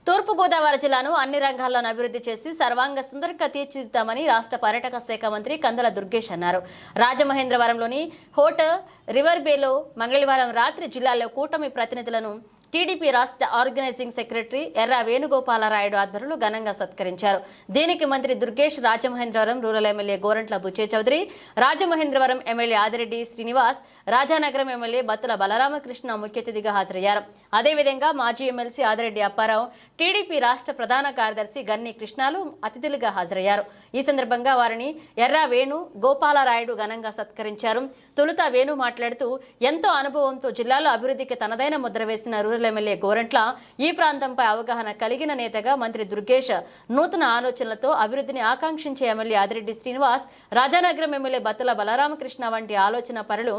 తూర్పుగోదావరి జిల్లాను అన్ని రంగాల్లోనూ అభివృద్ధి చేసి సర్వాంగ సుందరంగా తీర్చిదిద్దామని రాష్ట్ర పర్యాటక శాఖ మంత్రి కందుల దుర్గేష్ అన్నారు. రాజమహేంద్రవరంలోని హోటల్ రివర్ బేలో మంగళవారం రాత్రి జిల్లాలో కూటమి ప్రతినిధులను టీడీపీ రాష్ట్ర ఆర్గనైజింగ్ సెక్రటరీ ఎర్ర వేణుగోపాలరాయుడు ఆధ్వర్యంలో ఘనంగా సత్కరించారు. దీనికి మంత్రి Durgesh, Rajamahendravaram rural MLA Gorantla Butche Chowdary, Rajamahendravaram MLA Adireddy Srinivas, Rajanagaram MLA Bathula Balaramakrishna ముఖ్య అతిథిగా హాజరయ్యారు. అదేవిధంగా మాజీ ఎమ్మెల్సీ ఆదిరెడ్డి అప్పారావు, టీడీపీ రాష్ట్ర ప్రధాన కార్యదర్శి గన్ని కృష్ణాలు అతిథులుగా హాజరయ్యారు. ఈ సందర్భంగా వారిని ఎర్ర వేణు గోపాలరాయుడు ఘనంగా సత్కరించారు. తొలుత వేణు మాట్లాడుతూ ఎంతో అనుభవంతో జిల్లాలో అభివృద్ధికి తనదైన ముద్ర వేసిన రూరల్ ఎమ్మెల్యే గోరంట్ల ఈ ప్రాంతంపై అవగాహన కలిగిన నేతగా మంత్రి దుర్గేష్ నూతన ఆలోచనలతో అభివృద్ధిని ఆకాంక్షించే ఎమ్మెల్యే ఆదిరెడ్డి శ్రీనివాస్, రాజానగరం ఎమ్మెల్యే బత్తుల బలరామకృష్ణ వంటి ఆలోచన పరులు,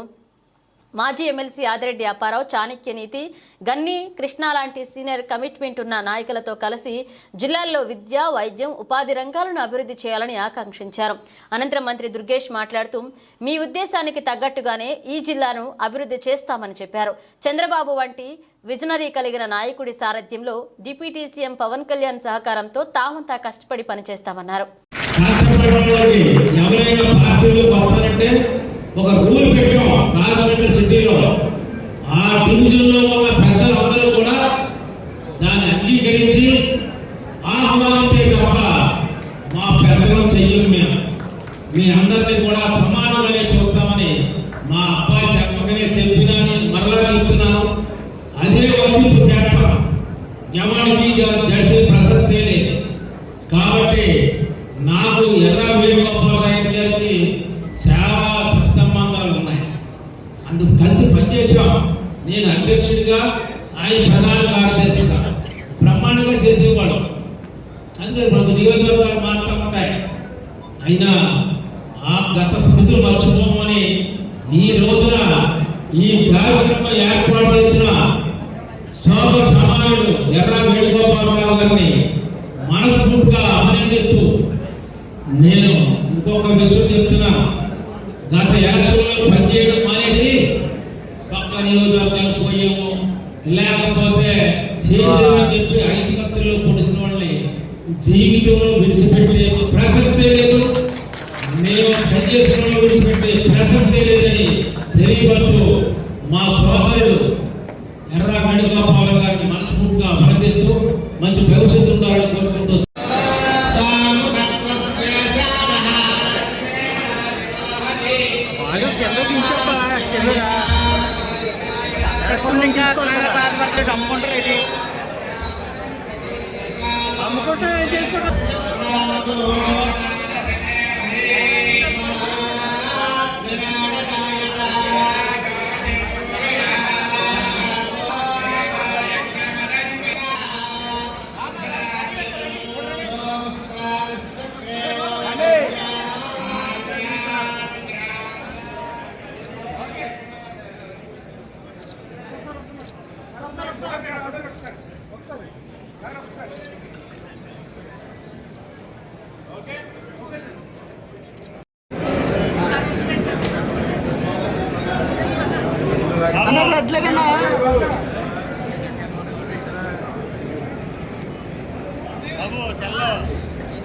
మాజీ ఎమ్మెల్సీ ఆదిరెడ్డి అప్పారావు, చాణక్య నీతి, గన్ని కృష్ణ లాంటి సీనియర్ కమిట్మెంట్ ఉన్న నాయకులతో కలిసి జిల్లాల్లో విద్య, వైద్యం, ఉపాధి రంగాలను అభివృద్ధి చేయాలని ఆకాంక్షించారు. అనంతరం మంత్రి దుర్గేష్ మాట్లాడుతూ మీ ఉద్దేశానికి తగ్గట్టుగానే ఈ జిల్లాను అభివృద్ధి చేస్తామని చెప్పారు. చంద్రబాబు వంటి విజనరీ కలిగిన నాయకుడి సారథ్యంలో డిప్యూటీ సీఎం పవన్ కళ్యాణ్ సహకారంతో తామంతా కష్టపడి పనిచేస్తామన్నారు. ఒక రూల్ పెట్టాం రాజమండ్రి సిటీలో. ఆ డివిజన్లో ఉన్న పెద్దలందరూ కూడా దాన్ని అంగీకరించి ఆహ్వానితే తప్ప మా పెద్దలు చెయ్యం. మీ అందరినీ కూడా సమానంగానే చూస్తామని మా అబ్బాయి చెప్పకనే చెప్పినాని మరలా చెప్తున్నాను. అదే వర్తింపు చేస్తాం. ఎవరికి జడిసే ప్రసక్తే లేదు. కాబట్టి నాకు ఎర్ర వేణుగోపాలరాయుడు గారికి చాలా సత్సంబంధాలు ఉన్నాయి. అందుకు కలిసి పనిచేసాం. నేను అధ్యక్షుడిగా, ఆయన ప్రధాన కార్యదర్శిగా బ్రహ్మాండంగా చేసేవాడు. అందుకే మనకు నియోజకవర్గాలు మారుతూ ఉంటాయి. అయినా ఆ గత స్మృతులు మర్చిపోమని ఈ రోజున ఈ కార్యక్రమం ఏర్పాటు చేసిన సోదర సమానుడు ఎర్ర వేణుగోపాలరావు గారిని మనస్ఫూర్తిగా అభినందిస్తూ నేను ఇంకొక విషయం చెప్తున్నాను. గత ఎలక్షన్లో పనిచేయడం మానేసి పక్క నియోజకవర్గాలు పోయేమో లేకపోతే చేసేమని చెప్పి ఐసుకత్తుల్లో పొడిసిన వాళ్ళని జీవితంలో విడిచిపెట్టే ప్రసక్తే లేదు. మేము పనిచేసిన వాళ్ళు విడిచిపెట్టే ప్రసక్తే లేదని తెలియబడుతూ మా సోదరుడు ఎర్ర వేణుగోపాలరావు గారిని మనస్ఫూర్తిగా అభినందిస్తూ మంచి భవిష్యత్తు ఉండాలని కోరుకుంటూ అమ్ముకుంటారు అమ్ముకుంటే చేసుకుంటారు.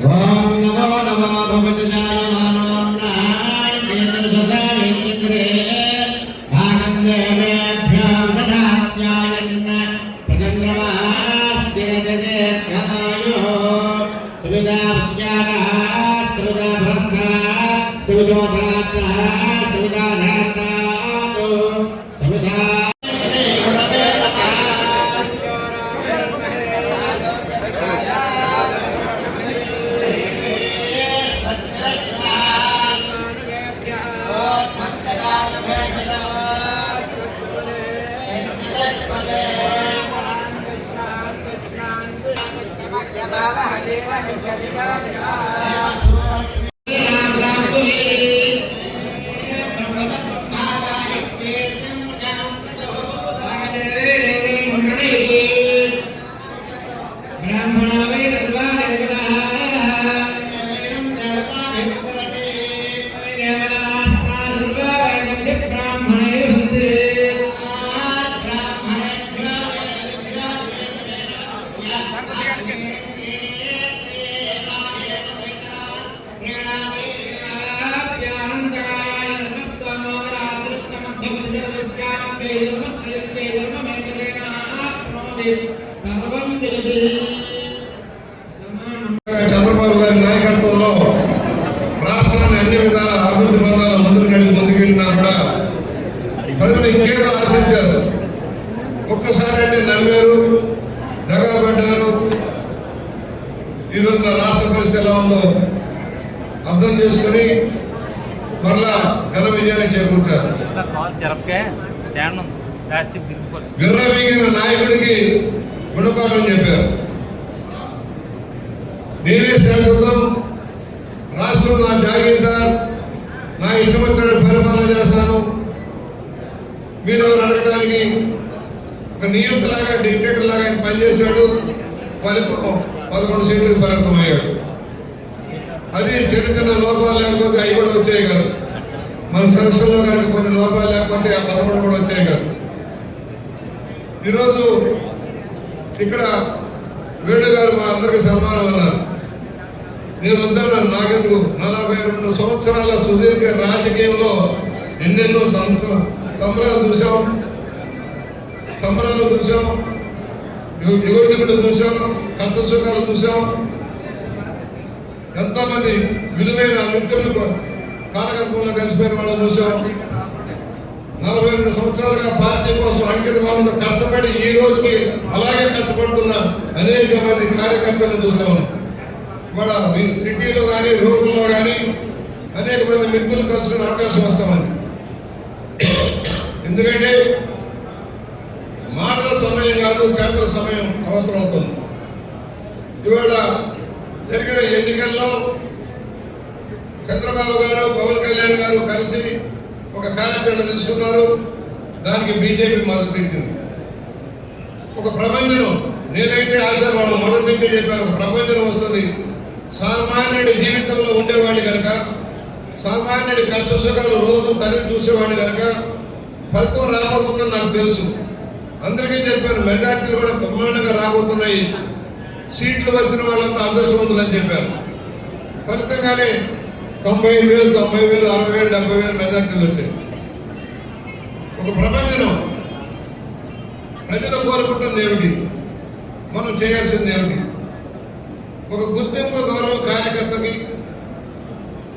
ఓం నమో నమో భగవతే నారాయణాయ నేత్రసదాయేంద్రే ఆనందేవేభ్యో దదాత్యాయన్న ప్రజంగమాస్తిరజనే ఘమాయో సువిదాస్యాన సువిదాభ్రస్త సువిదోధాత సువిదాధాత సువిదా చంద్రబాబు గారి నాయకత్వంలో రాష్ట్రాన్ని అన్ని విధాల అభివృద్ధి బంధాలు ముందుకెళ్ళినా కూడా ప్రజలు ఇంకేదో ఆశించారు. ఒక్కసారి అంటే నమ్మారు, దగాపడ్డారు. ఈరోజు నా రాష్ట్ర పరిస్థితి ఎలా ఉందో అర్థం చేసుకుని మరలా ఘన విజయాన్ని చేకూర్చారు. విర్రవీగిన నాయకుడికి గుణపాఠం చెప్పారు. నేనే శాశ్వతం, రాష్ట్రం నా జాగీర్దార్, నా ఇష్టమైన పరిపాలన చేస్తాను, మీరు అడగడానికి ఒక నియంత్రలాగా డిక్టేటర్ లాగా ఆయన పనిచేశాడు. ఫలితం 11 సీట్లకు పరిమితమయ్యాడు. అది చిన్న చిన్న లోపాలు లేకపోతే అవి కూడా వచ్చాయి కాదు. మన సంస్థల్లో కానీ కొన్ని లోపాలు లేకపోతే ఆ 11 కూడా వచ్చాయి కాదు. ఈరోజు ఇక్కడ వేణు గారు మా అందరికి సన్మానం అన్నారు. నేను వద్దన్నాను, నాకెందుకు, 42 సంవత్సరాల సుదీర్ఘ రాజకీయంలో ఎన్నెన్నో సంబరాలు చూసాం, యువకుడు చూసాం, కష్ట సుఖాలు చూసాం. ఎంతో మంది విలువైన మిత్రులు కాలగర్భంలో కలిసిపోయిన వాళ్ళని చూసాం. 42 సంవత్సరాలుగా పార్టీ కోసం అంకిత భావంతో కష్టపడి ఈ రోజుకి అలాగే కష్టపడుతున్న అనేక మంది కార్యకర్తలను చూసాం. ఇవాళ సిటీలో కానీ రోడ్లలో కానీ అనేక మంది మిత్రులు కలుసుకునే అవకాశం వస్తామని. ఎందుకంటే మాటల సమయం కాదు, చేతల సమయం అవసరం అవుతుంది. ఇవాళ జరిగిన ఎన్నికల్లో చంద్రబాబు గారు, పవన్ కళ్యాణ్ గారు కలిసి ఒక కార్యాచరణ తీసుకున్నారు. దానికి బీజేపీ మద్దతు ఇచ్చింది. ఒక ప్రపంచం, నేనైతే ఆశాభావం మొదటి నుంచే చెప్పాను, ఒక ప్రపంచం వస్తుంది. సామాన్యుడి జీవితంలో ఉండేవాడిని కనుక, సామాన్యుడి కష్ట సుఖాలు రోజు తల్లి చూసేవాడిని కనుక ఫలితం రాబోతుందని నాకు తెలుసు. అందరికీ చెప్పాను, మెజార్టీలు కూడా బ్రహ్మాండంగా రాబోతున్నాయి, సీట్లు వచ్చిన వాళ్ళంతా అదృష్టవంతులని చెప్పారు. ఫలితంగానే 90,000, 90,000, 60,000, 70,000 మెజార్టీలు వచ్చాయి. ఒక ప్రపంచం ప్రజలు కోరుకుంటుంది ఏమిటి, మనం చేయాల్సింది ఏమిటి? ఒక గుర్తింపు, గౌరవ కార్యకర్తకి,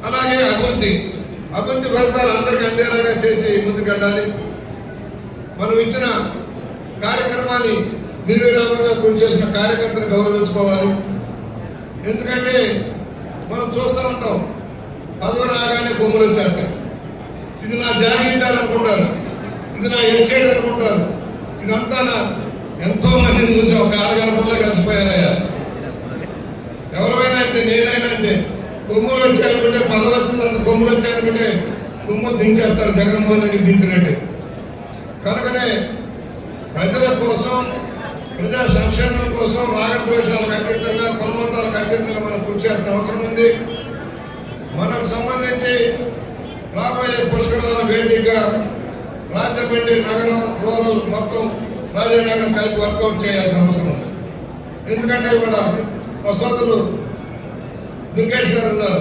అలాగే అభివృద్ధి ఫలితాలు అందరికీ అందేలాగా చేసి ముందుకెళ్ళాలి. మనం ఇచ్చిన కార్యక్రమాన్ని నిర్విరామంగా కృషి చేసిన కార్యకర్తను గౌరవించుకోవాలి. ఎందుకంటే మనం చూస్తూ ఉంటాం, పదవి రాగానే భూములు వచ్చేస్తాయి. ఇది నా జాగీర్దార్ అనుకుంటారు, ఇది నా ఎస్టేట్ అనుకుంటారు. ఇదంతా ఎంతో మందిని చూసి ఒక ఆరగంటల్లో కలిసిపోయారయ్యా. ఎవరైనా అంతే, నేనైనా అంతే. కొమ్ములు వచ్చాయనుకుంటే పదవి వచ్చిందంత కొమ్ములు వచ్చాయనుకుంటే కొమ్ములు దించేస్తారు, జగన్మోహన్ రెడ్డి దించినట్టు. కనుకనే ప్రజల కోసం, ప్రజా సంక్షేమం కోసం రాగద్వేషాలకు అతీతంగా, కులమతాలకు అతీతంగా మనం కృషి చేసిన అవసరం ఉంది. మనకు సంబంధించి రాబోయే పుష్కరాల వేదికగా రాజమండ్రి నగరం, రూరల్ మొత్తం రాజనగరం కలిపి వర్కౌట్ చేయాల్సిన అవసరం ఉంది. ఎందుకంటే ఇవాళ మా సోదరులు దుర్గేష్ గారు ఉన్నారు.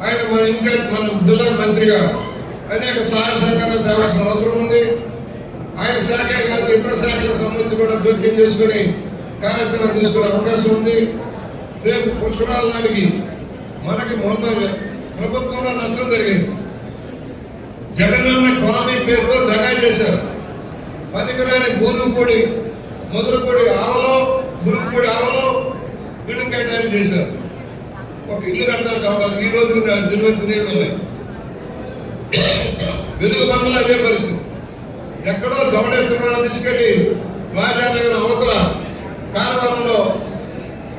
ఆయన మన ఇన్ఛార్జ్, మన జిల్లా మంత్రిగా అనేక సహాయ సహకారాలు తేవాల్సిన అవసరం ఉంది. ఆయన శాఖే కాదు, ఇతర శాఖలకు సంబంధించి కూడా జోక్యం చేసుకుని కార్యాచరణ తీసుకునే అవకాశం ఉంది. రేపు పుష్కరాల నాటికి మనకి మొన్న ప్రభుత్వంలో నష్టం జరిగింది. జగనన్న కాలనీ పేరుతో దగా చేశారు. పనికిరాని బూరుగుపూడి, మొదలుపూడి ఆవలో, బురుగుపూడి ఆవలో ఇల్లు కేటాయింపు చేశారు. ఒక ఇల్లు కట్టారు కావాలి. ఈ రోజు నిలువెత్తు నీళ్లు ఉన్నాయి. వెలుగు బంధువులు అదే పరిస్థితి. ఎక్కడో గమనేశ్వరాన్ని తీసుకెళ్లి రాజానగరం అవతల కారవారంలో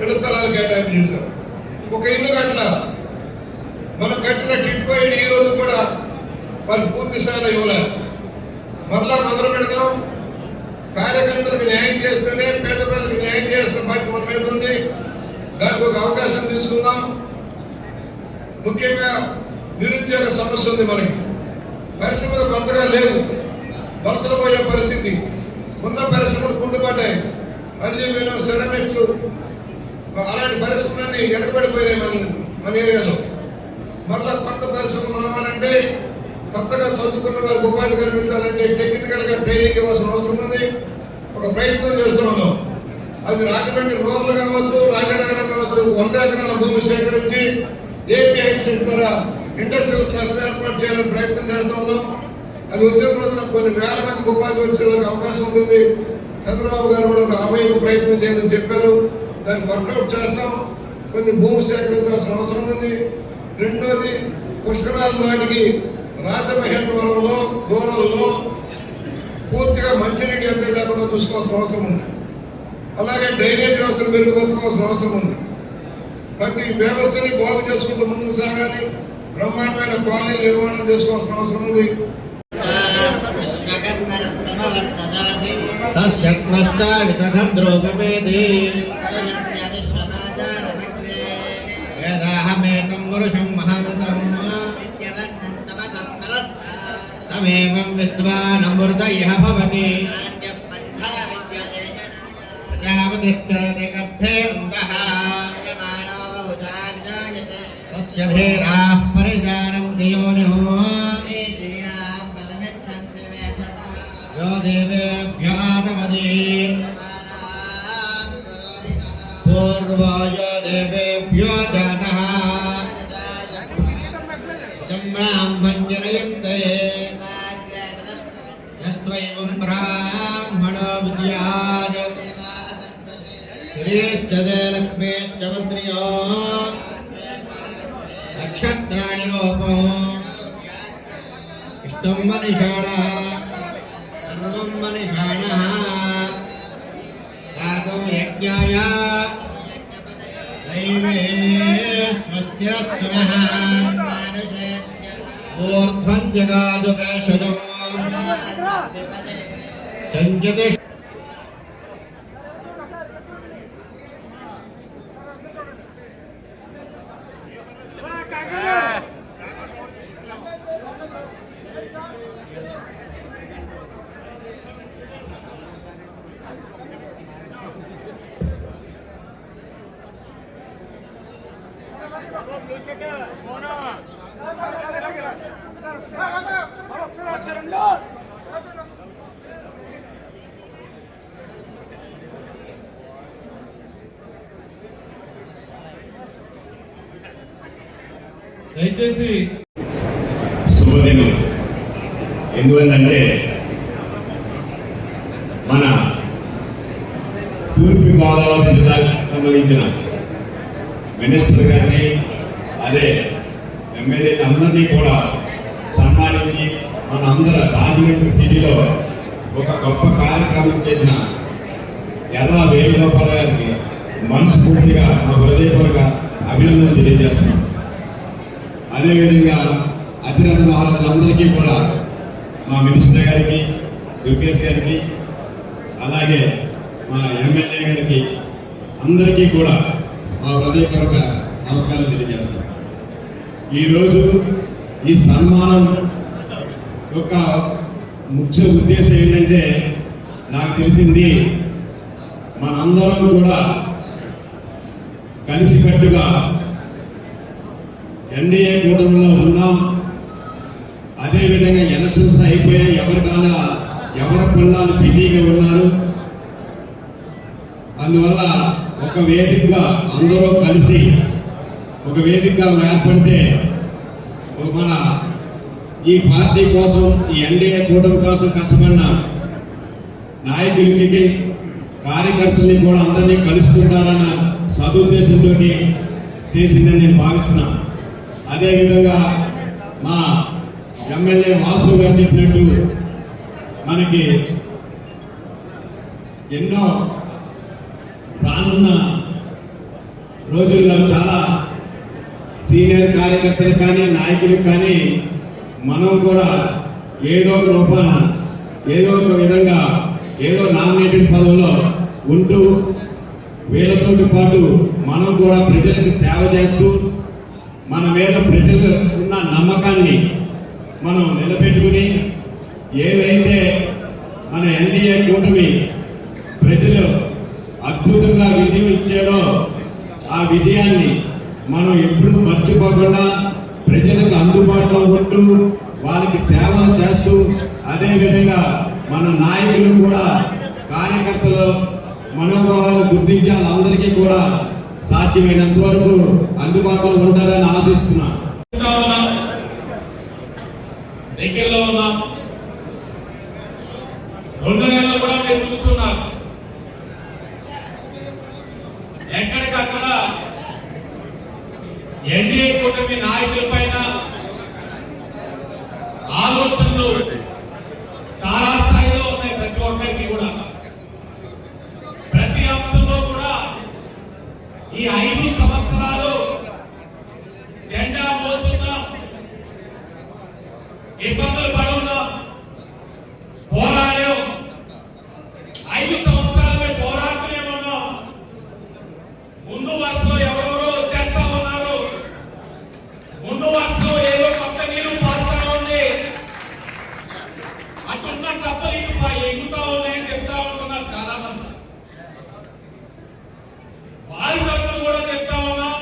ఇళ్ల స్థలాలు కేటాయింపు చేశారు. ఒక ఇల్లు కట్ల మనం కట్టిన టిట్కోయిడ్ ఈ రోజు కూడా వాళ్ళు పూర్తి స్థాయిలో ఇవ్వలేదు. మరలా మొదలు పెడదాం. కార్యకర్తలకు న్యాయం చేస్తూనే పేద ప్రజలకు న్యాయం చేస్తున్న బాధ్యత మన మీద ఉంది. దానికి ఒక అవకాశం తీసుకుందాం. ముఖ్యంగా నిరుద్యోగ సమస్య ఉంది. మనకి పరిశ్రమలు కొత్తగా లేవు, వలసలు పోయే పరిస్థితి. ఉన్న పరిశ్రమలు కుంటుపడ్డాయి. అల్యూమినియం, సెరామిక్స్, అలాంటి పరిశ్రమలన్నీ వెనకబడిపోయినాయి మన ఏరియాలో. మరలా కొత్త పరిశ్రమలు రావాలంటే, కొత్తగా చదువుకున్న వారికి ఉపాధి కల్పించాలంటే టెక్నికల్ గా ట్రైనింగ్ ఇవ్వాల్సిన అవసరం ఉంది. ఒక ప్రయత్నం చేస్తున్నాం. అది రాజమండ్రి రూరల్ కావచ్చు, రాజనగరం కావచ్చు, 100 ఎకరాల భూమి సేకరించి ఏపీఐసి ద్వారా ఇండస్ట్రియల్ క్లస్టర్ ఏర్పాటు చేయాలని ప్రయత్నం చేస్తా ఉన్నాం. అది వచ్చే రోజున కొన్ని వేల మందికి ఉపాధి వచ్చేందుకు అవకాశం ఉంటుంది. చంద్రబాబు గారు కూడా ఆ వైపు ప్రయత్నం చేయాలని చెప్పారు. దాన్ని వర్కౌట్ చేస్తాం. కొన్ని భూమి సేకరించాల్సిన అవసరం ఉంది. రెండోది, పుష్కరాల నాటికి రాజమహేంద్రవరంలో దూరంలో పూర్తిగా మంచినీటి అంతే లేకుండా చూసుకోవాల్సిన అవసరం ఉంది. అలాగే డ్రైనేజ్ వ్యవస్థను మెరుగుపరచుకోవాల్సిన అవసరం ఉంది. ప్రతి వ్యవస్థని బాగు చేసుకుంటూ ముందుకు సాగాలి. బ్రహ్మాండమైన కాలనీ నిర్మాణం చేసుకోవాల్సిన అవసరం ఉంది. తమేవం విద్వానమృత ఇహ భవతి యావతిష్ఠరతి గర్భే అంతః తస్య ధీరాః పరిజానంతి యోనిః యో దేవేభ్యో ఆతమది పూర్వాయ దేవేభ్యో జాతః బ్రాహ్మణ్యనయంతే యస్త్వైవం బ్రాహ్మణో విద్యాయ శ్రీశ్చ లక్ష్మీశ్చ మంత్రియో నక్షత్రాణి రూపం ఇష్టం మనిషాణ సర్వం మనిషాణ రాగం యజ్ఞాయ దైవే స్వస్తిరస్తునః ఊర్ధ్వం జగాదు వేషజం సంజతి దయచేసి శుభదినం. ఎందువల్లంటే మన తూర్పు గోదావరి జిల్లాకు సంబంధించిన మినిస్టర్ గారిని, అదే ఎమ్మెల్యేలు అందరినీ కూడా సన్మానించి మన అందరూ రాజమండ్రి సిటీలో ఒక గొప్ప కార్యక్రమం చేసిన ఎర్ర వేణుగోపాల్ గారికి మనస్ఫూర్తిగా మా హృదయపూర్వక అభినందనలు తెలియజేస్తున్నాం. అదేవిధంగా అతిరథ మహారాజులందరికీ కూడా మా మినిస్టర్ గారికి, దుర్గేష్ గారికి, అలాగే మా ఎమ్మెల్యే గారికి అందరికీ కూడా మా హృదయపూర్వక నమస్కారం తెలియజేస్తున్నాం. ఈరోజు ఈ సన్మానం యొక్క ముఖ్య ఉద్దేశం ఏంటంటే, నాకు తెలిసింది మనందరం కూడా కలిసికట్టుగా ఎన్డీఏ కూటమిలో ఉన్నాం. అదేవిధంగా ఎలక్షన్స్ అయిపోయాయి, ఎవరి పనులు బిజీగా ఉన్నారు. అందువల్ల ఒక వేదికగా అందరూ కలిసి ఒక వేదికగా ఏర్పడితే మన ఈ పార్టీ కోసం, ఈ ఎన్డీఏ కూటమి కోసం కష్టపడిన నాయకులకి, కార్యకర్తల్ని కూడా అందరినీ కలుసుకుంటారన్న సదుద్దేశంతో చేసిందని నేను భావిస్తున్నాను. అదేవిధంగా మా ఎమ్మెల్యే వాసు గారు చెప్పినట్టు మనకి ఎన్నో రానున్న రోజుల్లో చాలా సీనియర్ కార్యకర్తలకు కానీ, నాయకులకు కానీ మనం కూడా ఏదో ఒక రూపాన, ఏదో ఒక విధంగా, ఏదో నామినేటెడ్ పదవిలో ఉంటూ వీళ్ళతో పాటు మనం కూడా ప్రజలకు సేవ చేస్తూ మన మీద ప్రజలు ఉన్న నమ్మకాన్ని మనం నిలబెట్టుకుని, ఏవైతే మన ఎన్డీఏ కూటమి ప్రజలు అద్భుతంగా విజయం ఇచ్చారో ఆ విజయాన్ని మనం ఎప్పుడూ మర్చిపోకుండా ప్రజలకు అందుబాటులో ఉంటూ వాళ్ళకి సేవలు చేస్తూ అదే విధంగా మన నాయకులు కూడా కార్యకర్తలు మనోభావాలు గుర్తించాలి, అందరికీ కూడా సాధ్యమైనంత వరకు అందుబాటులో ఉంటారని ఆశిస్తున్నాను. దగ్గరలో ఉన్నాం. 2 నెలలు కూడా మీరు చూస్తున్నారు. ఎక్కడికక్కడ ఎన్డీఏ కూటమి నాయకుల పైన ఆలోచనలు చాలా స్థాయిలో ఉన్నాయి. ప్రతి ఒక్కరికి కూడా ప్రతి అంశంలో కూడా ఈ 5 సంవత్సరాలు జెండా మోస్తున్నాం, ఇబ్బందులు పడున్నాం, పోరాడాం. 5 సంవత్సరాలు పోరాడుతూనే ఉన్నాం. ముందు వరుసలో ఎవరెవరో వచ్చేస్తా ఉన్నారు. ముందు వరుసలో ఏదో కొత్త నీరు పారుతా ఉంది. అటున్న తప్పలు ఇటు ఎగుతా ఉన్నాయని చెప్తా ఉంటున్నారు చాలా మంది. వారి తరపున కూడా చెప్తా ఉన్నాం,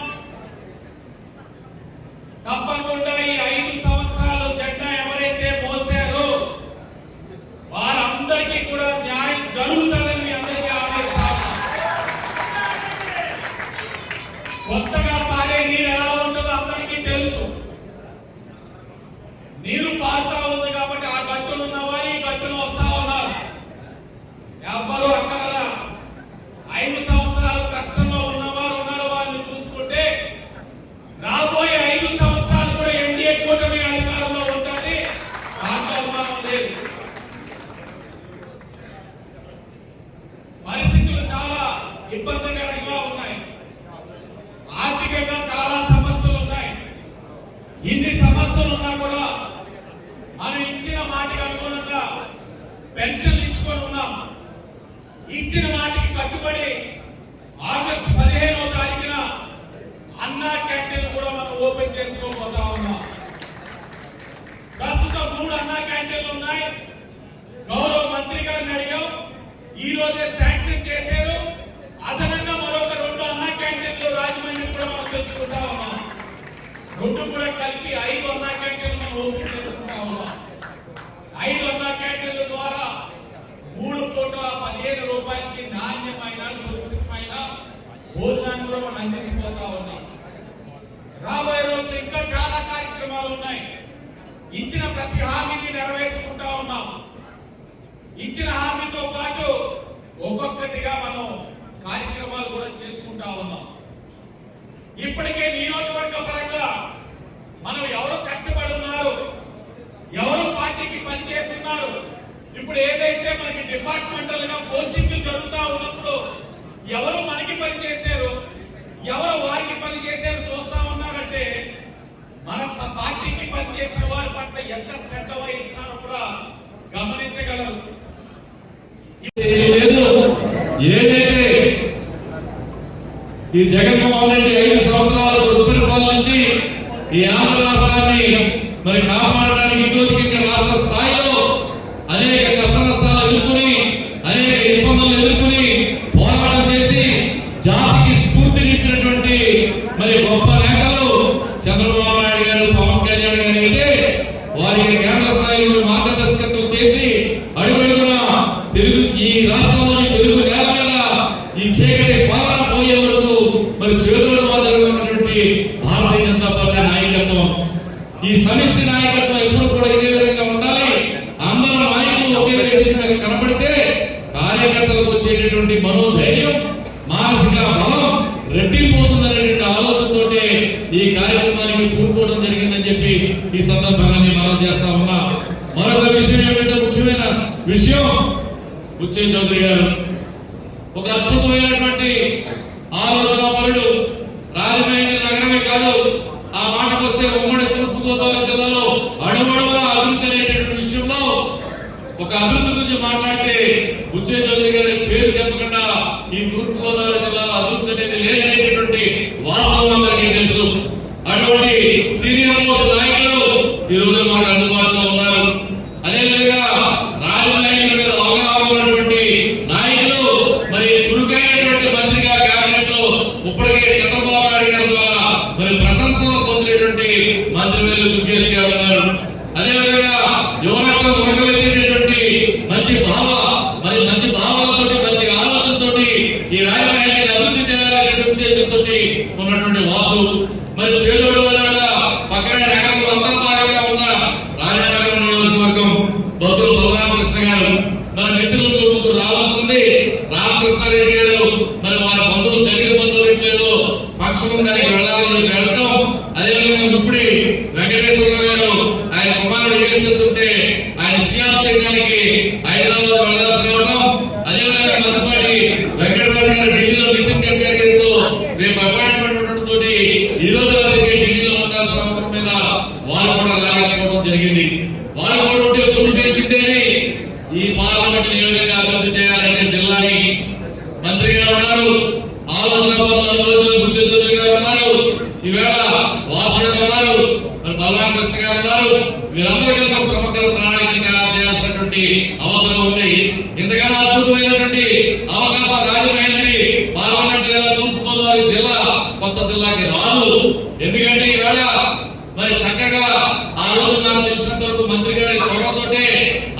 తప్పకుండా ఈ 5 సంవత్సరాలు జెండా ఎవరైతే మోసారో వారందరికీ కూడా న్యాయం జరుగుతుందని మీ అందరికీ ఆదేశిస్తాం. కొత్తగా పారే నీరు ఎలా ఉంటుందో అందరికీ తెలుసు. నీరు పారుతా ఉంది కాబట్టి ఆ గట్టులు ఉన్నవారు ఈ గట్టులు వస్తా ఉన్నారు. ఎవ్వరూ అక్కడ 5 సంవత్సరాలు కష్టంలో ఉన్నవారు ఉన్నారు. వారిని చూసుకుంటే రాబోయే 5 సంవత్సరాలు కూడా ఎన్డీఏ కూటమి అధికారంలో ఉంటుంది, దాంట్లో అనుమానం లేదు. పరిస్థితులు చాలా ఇబ్బందికరంగా ఉన్నాయి. ఆర్థికంగా చాలా సమస్యలు ఉన్నాయి. ఇన్ని సమస్యలు ఉన్నా కూడా మనం ఇచ్చిన మాటకు అనుగుణంగా పెన్షన్లు ఇచ్చుకొని ఉన్నాం. ఇచ్చిన మాటకి కట్టుబడి ఆగస్టు 15వ తారీఖున అన్నా క్యాంటీన్ కూడా మనం ఓపెన్ చేసుకోబోతా ఉన్నాం. ప్రస్తుతం 3 అన్నా క్యాంటీన్లు ఉన్నాయి. గౌరవ మంత్రి గారిని అడిగాం, ఈ రోజే శాంక్షన్ చేశారు. అదనంగా మరొక 2 అన్నా క్యాంటీన్లు రాజమండ్రి కూడా మనం తెచ్చుకుంటా ఉన్నాం. 2 కూడా కలిపి 5 అన్నా క్యాంటీన్లు మనం ఓపెన్ చేసుకుంటా ఉన్నాం. 5 అన్నా క్యాంటీన్ల ద్వారా 3 పూటల 15 రూపాయలకి నాణ్యమైన సురక్షితమైన భోజనాన్ని కూడా మనం అందించిపోతా ఉన్నాం. రాబోయే రోజులు ఇంకా చాలా కార్యక్రమాలు ఉన్నాయి. ఇచ్చిన ప్రతి హామీని నెరవేర్చుకుంటా ఉన్నాం. ఇచ్చిన హామీతో పాటు ఒక్కొక్కటిగా మనం కార్యక్రమాలు కూడా చేసుకుంటా ఉన్నాం. ఇప్పటికే నియోజకవర్గ పరంగా మనం ఎవరు కష్టపడి ఉన్నారు, ఎవరు పార్టీకి పనిచేస్తున్నారు, ఇప్పుడు ఏదైతే మనకి డిపార్ట్మెంటల్ గా పోస్టింగ్లు జరుగుతా ఉన్నప్పుడు ఎవరు మనకి పనిచేశారు, ఎవరు వారికి పనిచేశారు చూస్తా ఉన్నారంటే మన పార్టీకి పనిచేసిన వారి పట్ల ఎంత శ్రద్ధ వహిస్తున్నారో కూడా గమనించగలరు. ఏదైతే ఈ జగన్మోహన్ రెడ్డి 5 సంవత్సరాల దుష్పరిపాలన ఈ ఆంధ్ర రాష్ట్రాన్ని మరి కాపాడడానికి ఇటువంటి రాష్ట్ర స్థాయిలో అనేక కష్ట నష్టాలు ఎదుర్కొని అనేక ఇబ్బందులు ఎదుర్కొని పోరాటం చేసి జాతికి స్ఫూర్తి నింపినటువంటి మరి గొప్ప నేతలు చంద్రబాబు నాయుడు గారు, పవన్ కళ్యాణ్ గారు అయితే వారికి కేంద్ర స్థాయిలో మార్గదర్శకత్వం చేసి అడుగడుగున తెలుగు ఈ రాష్ట్రంలోని తెలుగు నేల మీద ఈ చీకటి పాలన పోయే వరకు మరి చేదోడు వాదనగా ఉన్నటువంటి భారతీయ జనతా పార్టీ నాయకత్వం, ఈ సమిష్టి నాయకత్వం ఎప్పుడు కూడా ఇదే విధంగా ఉండాలి. అందరూ నాయకులు ఒకే వేదిక మీద కనబడితే కార్యకర్తలకు వచ్చేటటువంటి మనోధైర్యం, మానసిక బలం రెట్టింపోతుందనేటువంటి ఆలోచనతోటే ఈ కార్యక్రమానికి పూనుకోవడం జరిగిందని చెప్పి ఈ సందర్భంగా మనం చేస్తా ఉన్నా. మరొక విషయం ఏమిటంటే ముఖ్యమైన విషయం, బుచ్చయ్య చౌదరి గారు ఒక అద్భుతమైనటువంటి ఆలోచన పరుడు. రాజమండ్రి నగరమే కాదు, ఆ మాటకు వస్తే ఉమ్మడి తూర్పుగోదావరి జిల్లాలో అడుగడుగునా అభివృద్ధి అనేటటువంటి విషయంలో ఒక అభివృద్ధి గురించి మాట్లాడితే బుచ్చయ్య చౌదరి గారి పేరు చెప్పకుండా ఈ తూర్పుగోదావరి జిల్లాలో అభివృద్ధి అనేది లేదనేటటువంటి వాస్తవం అందరికీ తెలుసు. అటువంటి సీనియర్ మోస్ట్ నాయకులు ఈ రోజు మనకు అందుబాటులో ఉన్నారు. అదేవిధంగా రాజనాయకుల మీద అవగాహన ఉన్నటువంటి నాయకులు మరి చురుకైనటువంటి మంత్రిగా కేబినెట్ లో ఇప్పటికే చంద్రబాబు మంత్రివేలు దుర్గేష్ గారు ఉన్నారు. అదేవిధంగా యువరత్నం ఉరకలెత్తేటటువంటి మంచి భావాలతోటి మంచి ఆలోచనతోటి ఈ రాజకీయాన్ని అభివృద్ధి చేయాలనే ఉద్దేశంతో ఉన్నటువంటి వాసు, మరి చేదోడు వదలగా పక్కన నగరంలో అంతర్భాగంగా ఉన్న రాజానగరం నియోజకవర్గం బొద్దులు బలరామకృష్ణ గారు, మన మిత్రులకు ముగ్గురు రావాల్సింది రామకృష్ణారెడ్డి గారు, మరి వారి బంధువులు దగ్గర బంధువులు ఫంక్షన్ దానికి వెళ్ళడం. అదేవిధంగా ముప్పుడి వెంకటేశ్వరరావు గారు ఆయన కుమారుడు యుఎస్ఎస్ ఆయన సీఎం చేయడానికి హైదరాబాద్ వెళ్ళాల్సి రావడం. అదేవిధంగా మధ్యపాటి వెంకటరావు గారు ఢిల్లీలో నితిన్ గడ్కరీ గారితో రేపు అపాయింట్మెంట్ ఉండడంతో ఈ రోజు వారికి ఢిల్లీలో ఉండాల్సిన అవసరం మీద వారు కూడా రాలేకపోవడం జరిగింది. వారు కూడా ఉంటే చూపించుంటేనే ఈ పార్లమెంట్ నియోజకవర్గ అభివృద్ధి చేయాలంటే జిల్లాని మంత్రి గారు ఉన్నారు, ఆలోచన ముఖ్యమంత్రి గారు ఉన్నారు, ఈవేళ వాసు గారు ఉన్నారు, మరి బలరామకృష్ణ గారు ఉన్నారు. వీరందరూ కలిసి ఒక సమగ్ర ప్రణాళిక తయారు చేయాల్సినటువంటి అవసరం ఉంది. ఇంతకన్నా అద్భుతమైనటువంటి అవకాశం రాజమహేంద్రి పార్లమెంట్ జిల్లా తూర్పుగోదావరి జిల్లా కొత్త జిల్లాకి రాదు. ఎందుకంటే ఈవేళ మరి చక్కగా ఆ రోజు నాకు తెలిసినంత వరకు మంత్రి గారి చొరవతోటే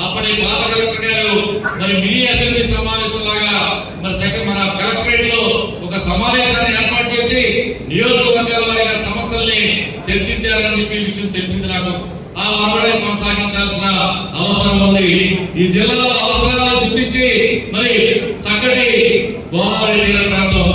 అప్పటి పాత కలెక్టర్ గారు మరి మినీ అసెంబ్లీ సమావేశం లాగా మరి మన కలెక్టరేట్ లో ఒక సమావేశాన్ని ఏర్పాటు చేసి నియోజకవర్గాల వారిగా సమస్యల్ని చర్చించారని చెప్పి విషయం తెలిసింది నాకు. ఆ మార్పుని కొనసాగించాల్సిన అవసరం ఉంది. ఈ జిల్లాలో అవసరాలను గుర్తించి మరి చక్కటి గోదావరి తీర ప్రాంతం,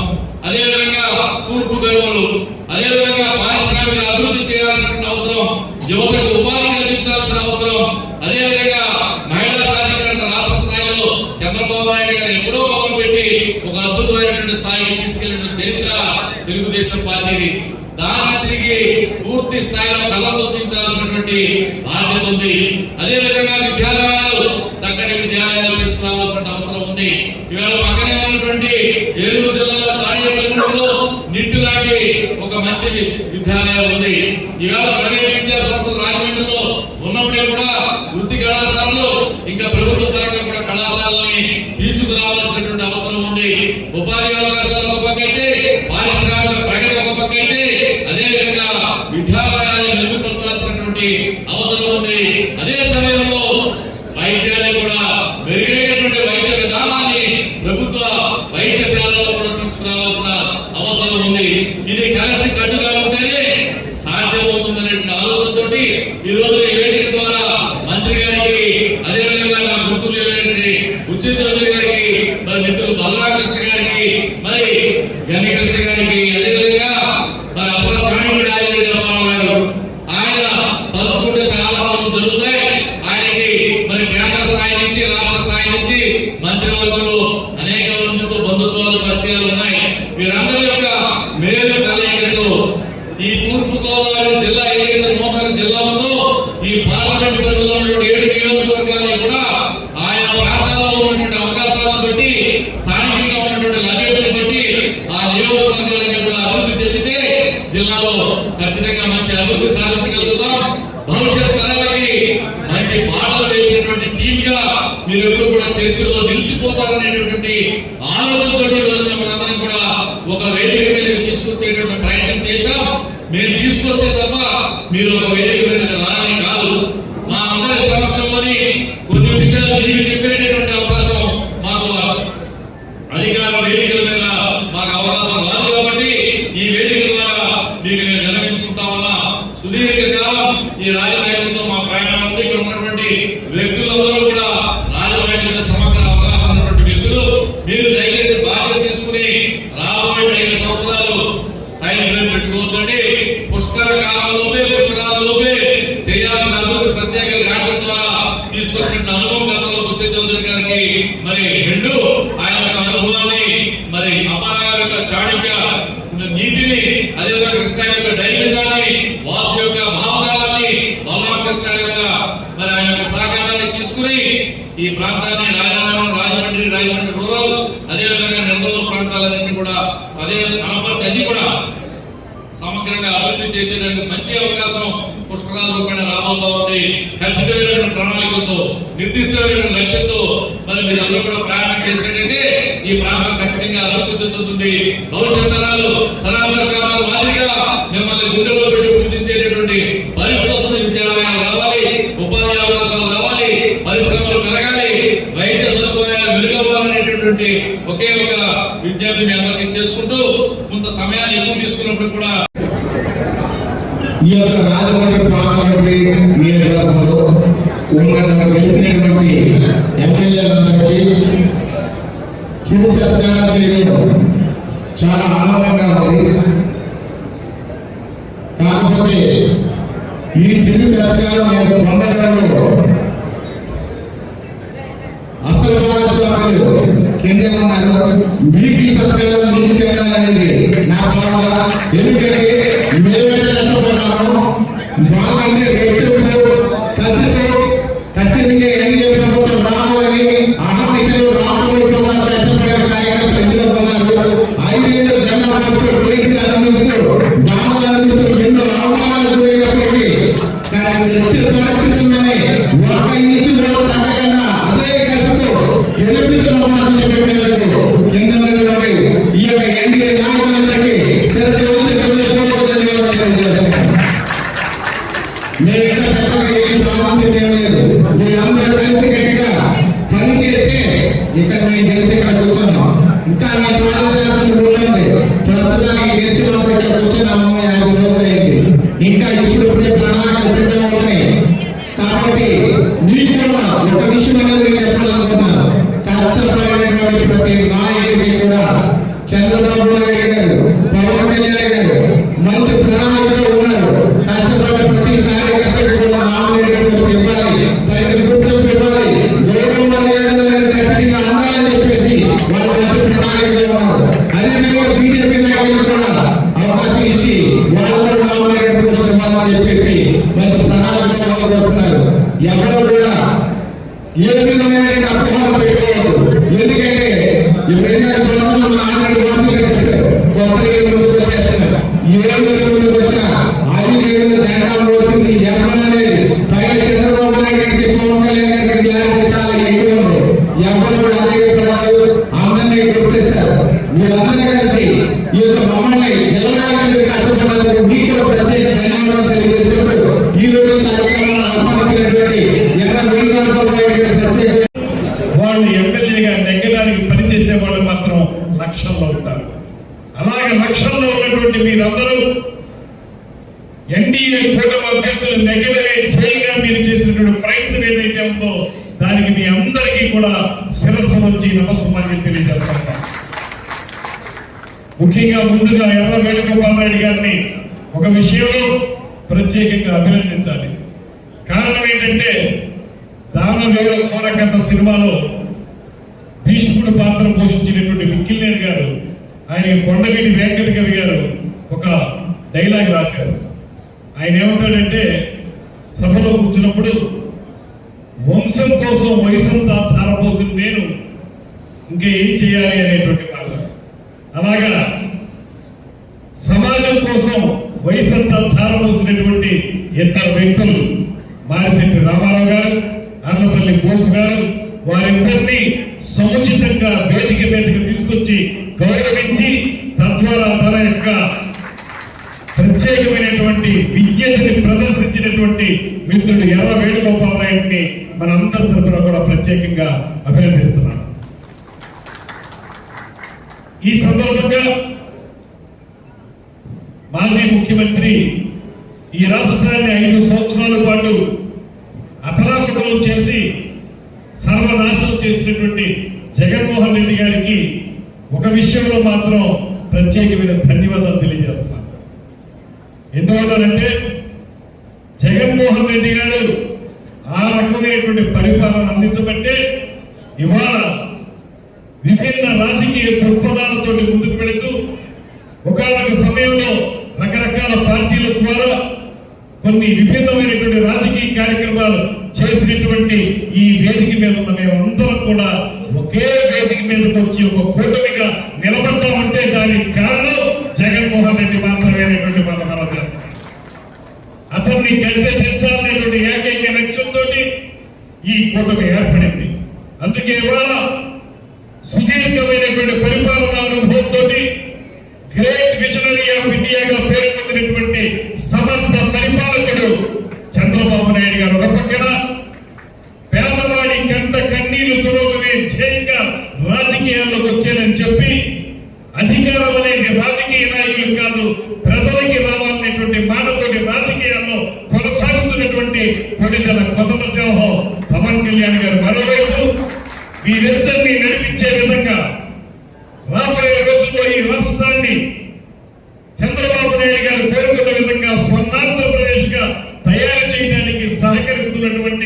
అదేవిధంగా తూర్పు గోదావరి, అదేవిధంగా పారిశ్రామిక అభివృద్ధి చేయాల్సిన అవసరం, యువతకు ఉపాధి కల్పించాల్సిన అవసరం, అదేవిధంగా మహిళా సాధికారత రాష్ట్ర స్థాయిలో చంద్రబాబు నాయుడు గారు ఎప్పుడో మొదలుపెట్టి ఒక అద్భుతమైనటువంటి స్థాయికి తీసుకెళ్లిన చరిత్ర తెలుగుదేశం పార్టీని. దాన్ని తిరిగి పూర్తి స్థాయిలో కళ్ళతొప్పించాల్సినటువంటి బాధ్యత ఉంది. అదేవిధంగా విద్యాలయాలు చక్కటి విద్యాలయాలు తీసుకురావాల్సిన అవసరం ఉంది. ఇవాళ పక్కనే ఉన్నటువంటి ఏలూరు జిల్లాలో తాడేపల్లిగూడెంలో నిట్టు లాంటి ఒక మంచి విద్యాలయం ఉంది. ఇవాళ ప్రైవేట్ విద్యా సంస్థలు రాజమండ్రిలో ఉన్నప్పుడే కూడా వృత్తి కళాశాలలు ఇంకా ప్రభుత్వ పరంగా కూడా కళాశాలని తీసుకురావాల్సినటువంటి అవసరం ఉంది. ఉపాధి అవకాశాలు ఒక పక్క అయితే, పారిశ్రామిక ప్రగతి ఒక పక్క అయితే, అదేవిధంగా విద్యాలయాలను మెరుగుపరచాల్సినటువంటి అవసరం ఉంది. అదే సమయంలో వైద్యాన్ని కూడా మెరుగైనటువంటి వైద్య విధానాన్ని ప్రభుత్వ వైద్యశాలలో కూడా తీసుకురావాల్సిన అవసరం ఉంది. ఇది కలిసి కట్టుగా ఉంటేనే సాధ్యమవుతుందనే ఆలోచనతోటి ఈ రోజు ఈ వేదిక ద్వారా మంత్రి గారికి, అదేవిధంగా నా గుర్తులు ఉచిత చౌదరి గారికి, మరి మిత్రులు బలరామకృష్ణ గారికి, మరి గణికృష్ణ గారికి, అదేవిధంగా మరి అప్పుడు చాణిపడి గారు ఆయన తలుచుకుంటే చాలా పనులు జరుగుతాయి. ఆయనకి మరి కేంద్ర స్థాయి నుంచి రాష్ట్ర స్థాయి నుంచి మంత్రివర్గంలో అనేక మందితో బంధుత్వాలు పరిచయాలు ఉన్నాయి. వీరందరి యొక్క మేలు కలయికతో ఈ తూర్పు గోదావరి జిల్లా ఏదైతే నూతన జిల్లా ఉందో ఈ పార్లమెంట్ పరిధిలో ఉన్నటువంటి 7 నియోజకవర్గాలను కూడా ఆయా ప్రాంతాల్లో ఉన్నటువంటి అవకాశాలను బట్టి, స్థానికంగా ఉన్నటువంటి లభ్యతను బట్టి ఆ నియోజకవర్గాలను కూడా అభివృద్ధి చెందితే జిల్లాలో ఖచ్చితంగా మంచి అభివృద్ధి సాధించగలుగుతాం. భవిష్యత్ తరాలకి మంచి పాటలు వేసినటువంటి టీమ్ గా మీరు ఎప్పుడు కూడా చరిత్రలో నిలిచిపోతారనేటువంటి ఆలోచనతో మనందరం కూడా ఒక వేదిక మీదకి తీసుకొచ్చేటువంటి ప్రయత్నం చేశాం. మీరు తీసుకొస్తే తప్ప మీరు ఒక వేదిక మీదకి రాని కాదు. మా అందరి సమక్షంలోని కొన్ని విషయాలు మీకు చెప్పేటటువంటి అవకాశం మాకు అధికార వేదికల మీద మాకు అవకాశం రాదు. కాబట్టి ఈ వేదిక ద్వారా మీకు నేను నిర్వహించుకుంటామన్నా సుదీర్ఘకాలం ఈ రాజకీయాలతో మా ప్రయాణం ఉంది. ఇక్కడ ఉన్నటువంటి వ్యక్తులందరూ కూడా రాజకీయ సమగ్ర అవగాహన ఉన్నటువంటి వ్యక్తులు. మీరు దయచేసి బాధ్యత తీసుకుని రాబోయే 5 సంవత్సరాలు టైం ఫ్రేమ్ పెట్టుకోవద్దండి. పుష్కర కాలంలోపే పుష్కరాల్లోపే చేయాల్సిన అభివృద్ధి ప్రత్యేక గ్రాంట్ల ద్వారా తీసుకొచ్చిన అనుభవం గతంలో ఉచిత చౌదరి గారికి మరి రెండు ఆయన యొక్క అనుభవాన్ని, మరి అమ్మారావు యొక్క చాణక్య నీతిని, అదేవిధంగా కృష్ణ యొక్క డైనిజాన్ని, వాసు యొక్క భావజాలాన్ని, బలరామకృష్ణ యొక్క మరి ఆయన యొక్క సహకారాన్ని తీసుకుని ఈ ప్రాంతాన్ని రాజమండ్రి రూరల్, అదేవిధంగా నిర్మల్ ప్రాంతాలన్నింటినీ కూడా అదే అనపర్తి అన్ని కూడా సమగ్రంగా అభివృద్ధి చేసేదానికి మంచి అవకాశం పుష్కరాల రూపాయన రాబోతా ఉంది. ఖచ్చితమైన ప్రణాళికలతో, నిర్దిష్టమైన లక్ష్యంతో మరి మీరు అందరూ కూడా ప్రయాణం చేసినట్టయితే ఈ ప్రాంతం ఖచ్చితంగా అభివృద్ధి చెందుతుంది. భవిష్యత్ తరాలు సనాతన కాలం మాదిరిగా మిమ్మల్ని గుండెలో పెట్టి పూజించేటటువంటి కొంత సమయాన్ని ఎక్కువ తీసుకున్నప్పుడు కూడా ఈ యొక్క రాజమండ్రి పార్లమెంటరీ నియోజకవర్గంలో ఉన్న గెలిచినటువంటి ఎమ్మెల్యేలందరికీ చిరు సత్కారం చేయడం చాలా ఆనందంగా ఉంది. కాకపోతే ఈ చిరు సత్కారం నేను పొందడంలో అసలు భాగస్వాములు కింద ఉన్నారు. మీకు ఈ సత్కారం మీకు చెందాలనేది నా భావన. ఎందుకంటే మేమే కష్టపడ్డాము. వాళ్ళంటే రైతులు కలిసితో ఖచ్చితంగా ఎన్నికల ప్రభుత్వం రావాలని అహర్నిశలు రాష్ట్రంలో కష్టపడిన కార్యకర్తలు ఎందులో ఉన్నారు. 5 ఏళ్ళు జెండా వస్తూ పోలీసులు అందిస్తూ బాధలు అందిస్తూ ఎన్నో అవమానాలు పోయినప్పటికీ ఎట్టి పరిస్థితుల్లోనే ఒక ఇంచు కూడా తగ్గకుండా అదే కష్టంతో గెలిపించడం చెప్పేందుకు కింద ఈ యొక్క ఎన్డీఏ నాయకులందరికీ శిరస్సు నేను ఎక్కడ పెద్దగా ఏ సాధించేదేం లేదు. మీరందరూ కలిసి గట్టిగా పని చేస్తే ఇక్కడ నేను గెలిచి ఇక్కడ కూర్చున్నాం. ఇంకా నేను సాధించాల్సింది ఉన్నది. ప్రస్తుతానికి గెలిచి మాత్రం ఇక్కడ కూర్చున్నాము. 50 రోజులైంది. ఇంకా ఇప్పుడిప్పుడే ప్రణాళికలు సిద్ధమవుతున్నాయి. కాబట్టి మీకు కూడా ఒక విషయం అనేది నేను చెప్పాలనుకున్నాను. కష్టపడినటువంటి ప్రతి నాయకుడికి కూడా చంద్రబాబు నాయుడు గారు, పవన్ కళ్యాణ్ గారు మంచి ప్రణాళికతో ఉన్నారు. కష్టపడిన ప్రతి కార్యకర్తకు కూడా నామినేటెడ్ ఇవ్వాలి, 10 గుర్తింపు ఇవ్వాలి, గౌరవ మర్యాదలను ఖచ్చితంగా అందాలని చెప్పేసి వాళ్ళు మంచి ప్రణాళికలో ఉన్నారు. అదేవిధంగా బీజేపీ నాయకులు కూడా అవకాశం ఇచ్చి వాళ్ళు కూడా నామినేటెడ్ ఇవ్వాలని చెప్పేసి మంచి ప్రణాళికలో వస్తున్నారు. ఎవరు కూడా ఏ విధమైన అపోహలు పెట్టుకోవద్దు. ఎందుకంటే ఎవరైనా సంవత్సరం ఆంధ్ర వాసులుగా చెప్పారు, కొత్తగా ముందుకు వచ్చేస్తున్నారు. 7 ఏళ్ళు ముందుకు వచ్చిన 5 ఏళ్ళు జెండా మోసింది ఎవరనేది పైన చంద్రబాబు నాయుడు గారికి, పవన్ కళ్యాణ్ గారికి జ్ఞానం చాలా ఎక్కువ ఉంది. ఎవరు కూడా అధికపడారు, అందరినీ గుర్తిస్తారు. వీళ్ళందరూ కలిసి ఈ యొక్క మమ్మల్ని గెలవడానికి కష్టపడినందుకు మీకు కూడా ప్రత్యేక ధన్యవాదాలు తెలియజేసుకుంటూ ఈ రోజు కార్యక్రమాన్ని ఆహ్వానించినటువంటి వాళ్ళు ఎమ్మెల్యేగా నెగ్గడానికి పనిచేసే వాళ్ళు మాత్రం లక్షల్లో ఉంటారు. అలాగే లక్షల్లో ఉన్నటువంటి మీరందరూ ఎన్డీఏ కూటమి అభ్యర్థులు నెగ్గడమే చేయగా మీరు చేసినటువంటి ప్రయత్నం ఏదైతే ఉందో దానికి మీ అందరికీ కూడా శిరస్సు నుంచి నమస్కారం తెలియజేస్తాను. ముఖ్యంగా ముందుగా ఎర్ర వేణుగోపాల్ రెడ్డి గారిని ఒక విషయంలో ప్రత్యేకంగా అభినందించాలి. కారణం ఏంటంటే దానవేల సోనకన్న సినిమాలో భీష్ముడు పాత్ర పోషించినటువంటి మిక్కిలినేని గారు ఆయన కొండవీటి వెంకట కవి గారు ఒక డైలాగ్ రాశారు. ఆయన ఏమంటాడంటే సభలో కూర్చున్నప్పుడు వంశం కోసం వయసంతా ధారపోసిన నేను ఇంకా ఏం చేయాలి అనేటువంటి మాట. అలాగా సమాజం కోసం వయసంతా ధారపోసినటువంటి ఇద్దరు వ్యక్తులు మారిశెట్టి రామారావు గారు, అర్లపల్లి బోస్ గారు, వారిద్దరినీ సముచితంగా వేదిక మీదకి తీసుకొచ్చి గౌరవించి తద్వారా తన యొక్క ప్రత్యేకమైనటువంటి విజ్ఞతని ప్రదర్శించినటువంటి మిత్రుడు ఎర్ర వేణుగోపాల్ రెడ్డిని మన అందరి తరఫున కూడా ప్రత్యేకంగా అభినందిస్తున్నాను. ఈ సందర్భంగా మాజీ ముఖ్యమంత్రి ఈ రాష్ట్రాన్ని 5 సంవత్సరాల పాటు అతలాకుతలం చేసి సర్వనాశనం చేసినటువంటి జగన్మోహన్ రెడ్డి గారికి ఒక విషయంలో మాత్రం ప్రత్యేకమైన ధన్యవాదాలు తెలియజేస్తున్నాను. ఎందువల్లంటే జగన్మోహన్ రెడ్డి గారు ఆ రకమైనటువంటి పరిపాలన అందించబట్టే ఇవాళ విభిన్న రాజకీయ దృక్పథాలతో ముందుకు పెడుతూ ఒకనొక సమయంలో రకరకాల పార్టీల ద్వారా కొన్ని విభిన్నమైనటువంటి రాజకీయ కార్యక్రమాలు చేసినటువంటి ఈ వేదిక మీద ఉన్న మేమందరం కూడా ఒకే వేదిక మీదకి వచ్చి ఒక కూటమిగా నిలబడ్డామంటే దానికి కారణం జగన్మోహన్ రెడ్డి మాత్రమే అనేటువంటి మనం చేస్తాం. అతన్ని గద్దెదించాలనేటువంటి ఏకైక లక్ష్యంతో ఈ కూటమి ఏర్పడింది. అందుకే ఇవాళ సుదీర్ఘమైనటువంటి పరిపాలనా అనుభవంతో గ్రేట్ విజనరీ ఆఫ్ ఇండియాగా పేరు పొందినటువంటి సమర్థ పరిపాలకుడు చంద్రబాబు నాయుడు గారు ఒక పక్కన పేదవాడి కంట కన్నీరు తుడవనే ధ్యేయంగా రాజకీయాల్లోకి వచ్చానని చెప్పి అధికారం అనేది రాజకీయ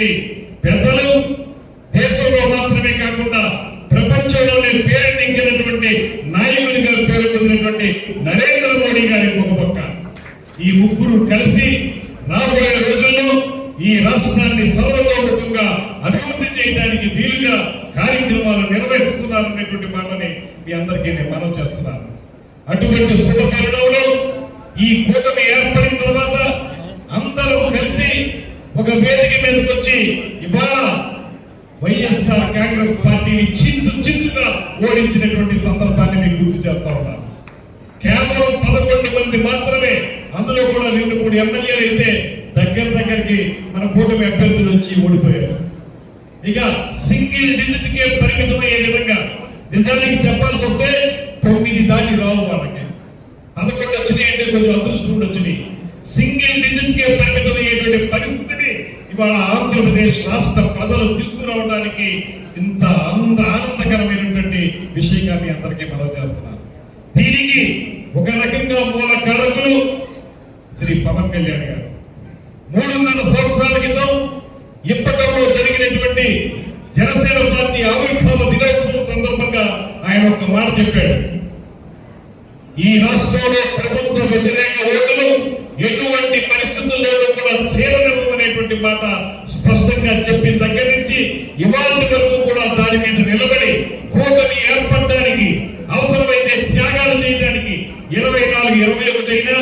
కలిగినటువంటి పెద్దలు, దేశంలో మాత్రమే కాకుండా ప్రపంచంలోనే పేరెన్నికైనటువంటి నాయకుడిగా పేరు పొందినటువంటి నరేంద్ర మోడీ గారి ఒక పక్క, ఈ ముగ్గురు కలిసి రాబోయే రోజుల్లో ఈ రాష్ట్రాన్ని సర్వతోముఖంగా అభివృద్ధి చేయడానికి వీలుగా కార్యక్రమాలు నిర్వహిస్తున్నారనేటువంటి మాటని మీ అందరికీ నేను మనవి చేస్తున్నాను. అటువంటి శుభకరణంలో ఈ కూటమి ఏర్పడిన తర్వాత అందరూ కలిసి ఒక వేదిక మీదకి వచ్చి ఇవాళ వైఎస్ఆర్ కాంగ్రెస్ పార్టీని చిత్తుగా ఓడించినటువంటి సందర్భాన్ని మీకు గుర్తు చేస్తా ఉన్నాను. కేవలం 11 మంది మాత్రమే, అందులో కూడా 2-3 ఎమ్మెల్యేలు అయితే దగ్గరికి మన కూటమి అభ్యర్థులు వచ్చి ఓడిపోయారు. ఇక సింగిల్ డిజిట్ కే పరిమితమయ్యే విధంగా నిజానికి చెప్పాల్సి వస్తే 9 దాటి రావు వాళ్ళకి, 11 వచ్చినాయి అంటే కొంచెం అదృష్టం వచ్చినాయి. సింగిల్ డిజిట్ కే పరిమితమయ్యేటువంటి పరిస్థితిని ఇవాళ ఆంధ్రప్రదేశ్ రాష్ట్ర ప్రజలు తీసుకురావడానికి ఇంత ఆనందకరమైనటువంటి విషయంగా మీ అందరికీ మనవి చేస్తున్నాను. దీనికి ఒక రకంగా మూల కారకులు శ్రీ పవన్ కళ్యాణ్ గారు. 3.5 సంవత్సరాల క్రితం ఇప్పటిలో జరిగినటువంటి జనసేన పార్టీ ఆవిర్భావ దినోత్సవం సందర్భంగా ఆయన ఒక మాట చెప్పాడు. ఈ రాష్ట్రంలో ప్రభుత్వ వ్యతిరేక ఓటులు ఎటువంటి పరిస్థితుల్లోనూ కూడా చేరనివ్వనేటువంటి మాట స్పష్టంగా చెప్పిన దగ్గర నుంచి ఇవాళ వరకు కూడా దాని మీద నిలబడి కూటమి ఏర్పడడానికి అవసరమైతే త్యాగాలు చేయడానికి 24-21 అయినా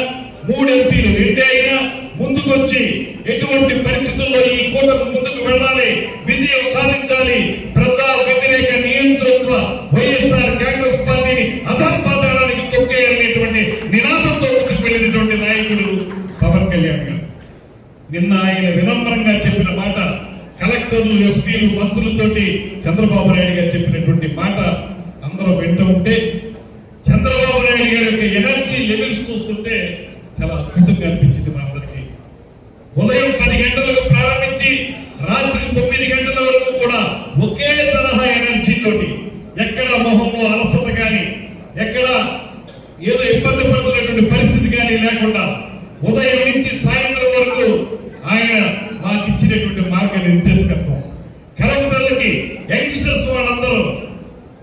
3 ఎంపీలు 2 అయినా ముందుకొచ్చి ఎటువంటి పరిస్థితుల్లో ఈ కూటమి ముందుకు వెళ్ళాలి, విజయం సాధించాలి, ప్రజా వ్యతిరేక నియంతృత్వ వైఎస్ఆర్ కాంగ్రెస్ పార్టీని అధపాతాళానికి తొక్కేయాలనేటువంటి నినాదంతో ముందుకు వెళ్ళినటువంటి నాయకుడు పవన్ కళ్యాణ్ గారు. నిన్న ఆయన వినమ్రంగా చెప్పిన మాట, కలెక్టర్లు, ఎస్పీలు, మంత్రులతోటి చంద్రబాబు నాయుడు గారు చెప్పినటువంటి మాట అందరూ వింటూ ఉంటే, చంద్రబాబు నాయుడు గారి యొక్క ఎనర్జీ లెవెల్స్ చూస్తుంటే చాలా అద్భుతంగా అనిపించింది మా అందరికీ. ఉదయం 10 గంటలకు ప్రారంభించి రాత్రి 9 గంటల వరకు కూడా ఒకే తరహా ఎనర్జీ తోటి, ఎక్కడ మొహంలో అలసత కానీ, ఎక్కడ ఏదో ఇబ్బంది పడుతున్నటువంటి పరిస్థితి కానీ లేకుండా ఉదయం నుంచి సాయంత్రం వరకు ఆయన మాకు ఇచ్చినటువంటి మార్గ నిర్దేశకత్వం. కలెక్టర్లకి యంగ్స్టర్స్ వాళ్ళందరూ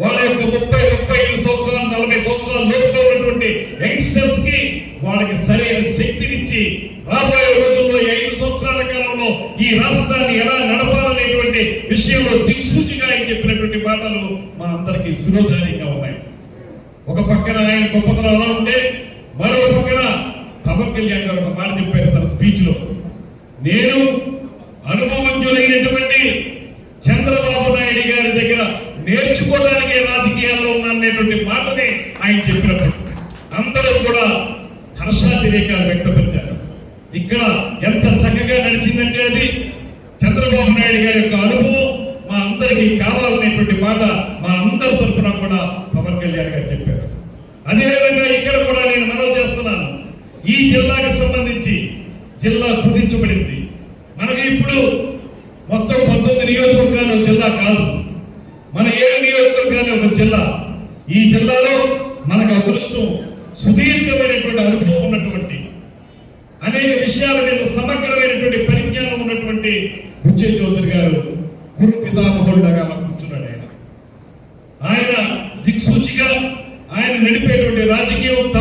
వాళ్ళ యొక్క 30-35 సంవత్సరాలు 40 సంవత్సరాల లోపులో ఉన్నటువంటి యంగ్స్టర్స్ కి వాళ్ళకి సరైన శక్తినిచ్చి రాబోయే రోజుల్లో 5 సంవత్సరాల కాలంలో ఈ రాష్ట్రాన్ని ఎలా నడపాలనేటువంటి విషయంలో దిక్సూచిగా ఆయన చెప్పినటువంటి మాటలు మా అందరికీ సులోధారంగా ఉన్నాయి. ఒక పక్కన ఆయన గొప్పతనం అలా ఉంటే, మరో పక్కన పవన్ కళ్యాణ్ గారు ఒక మాట చెప్పారు తన స్పీచ్ లో, నేను అనుభవజ్ఞులైనటువంటి చంద్రబాబు నాయుడు గారి దగ్గర నేర్చుకోవడానికి రాజకీయాల్లో ఉన్నటువంటి మాటని ఆయన చెప్పినప్పుడు అందరూ కూడా హర్షాతిరేకాలు వ్యక్తపరిచారు. ఇక్కడ ఎంత చక్కగా నడిచిందంటే అది చంద్రబాబు నాయుడు గారి యొక్క అనుభవం మా అందరికీ కావాలనేటువంటి మాట మా అందరి తరఫున కూడా పవన్ కళ్యాణ్ గారు చెప్పారు. అదేవిధంగా ఇక్కడ కూడా నేను మనవి చేస్తున్నాను, ఈ జిల్లాకు సంబంధించి జిల్లా కుదించబడింది. మనకి ఇప్పుడు మొత్తం 19 నియోజకవర్గాలు జిల్లా కాదు, మన 7 నియోజకవర్గాలు ఒక జిల్లా. ఈ జిల్లాలో మనకు అదృష్టం, సుదీర్ఘమైనటువంటి అనుభవం ఉన్నటువంటి, అనేక విషయాల మీద సమగ్రమైనటువంటి పరిజ్ఞానం ఉన్నటువంటి బుచ్చే చౌదరి గారు గురు పితామహుడుగా కూర్చున్నాడు. ఆయన దిక్సూచిగా ఆయన నడిపేటువంటి రాజకీయం